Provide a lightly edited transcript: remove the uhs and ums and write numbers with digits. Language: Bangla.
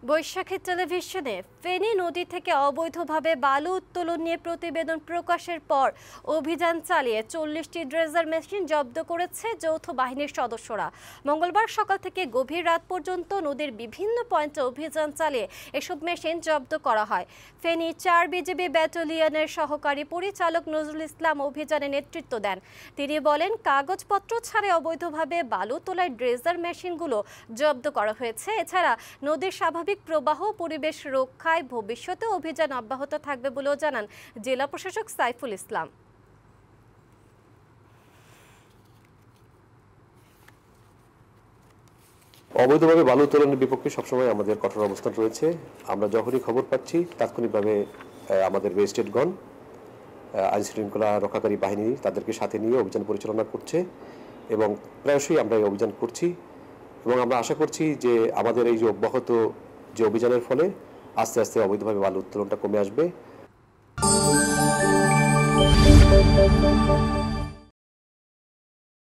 বৈশাখী টেলিভিশনে ফেনী নদী থেকে অবৈধভাবে বালু উত্তোলন নিয়ে প্রতিবেদন প্রকাশের পর অভিযান চালিয়ে 40টি ড্রেজার মেশিন জব্দ করেছে যৌথ বাহিনীর সদস্যরা। মঙ্গলবার সকাল থেকে গভীর রাত পর্যন্ত নদীর বিভিন্ন পয়েন্টে অভিযান চালিয়ে এসব মেশিন জব্দ করা হয়। ফেনী 4 বিজিবি ব্যাটালিয়নের সহকারী পরিচালক নজরুল ইসলাম অভিযানে নেতৃত্ব দেন। তিনি বলেন, কাগজপত্র ছাড়াই অবৈধভাবে বালু তোলার ড্রেজার মেশিনগুলো জব্দ করা হয়েছে। এছাড়া নদীর স্বাভাবিক প্রবাহ পরিবেশ রক্ষায় ভবিষ্যতে অভিযান অব্যাহত থাকবে বলেও জানান জেলা প্রশাসক সাইফুল ইসলাম। অবৈধভাবে বালু উত্তোলনের বিপক্ষে সবসময় আমাদের কঠোর অবস্থান রয়েছে। আমরা যখনই খবর পাচ্ছি তাৎক্ষণিকভাবে আমাদের ম্যাজিস্ট্রেটগণ, আইন শৃঙ্খলা রক্ষাকারী বাহিনী তাদেরকে সাথে নিয়ে অভিযান পরিচালনা করছে এবং প্রায়শই আমরা এই অভিযান করছি এবং আমরা আশা করছি যে আমাদের এই যে অব্যাহত যে অভিযানের ফলে আস্তে আস্তে অবৈধভাবে বালু উত্তোলনটা কমে আসবে।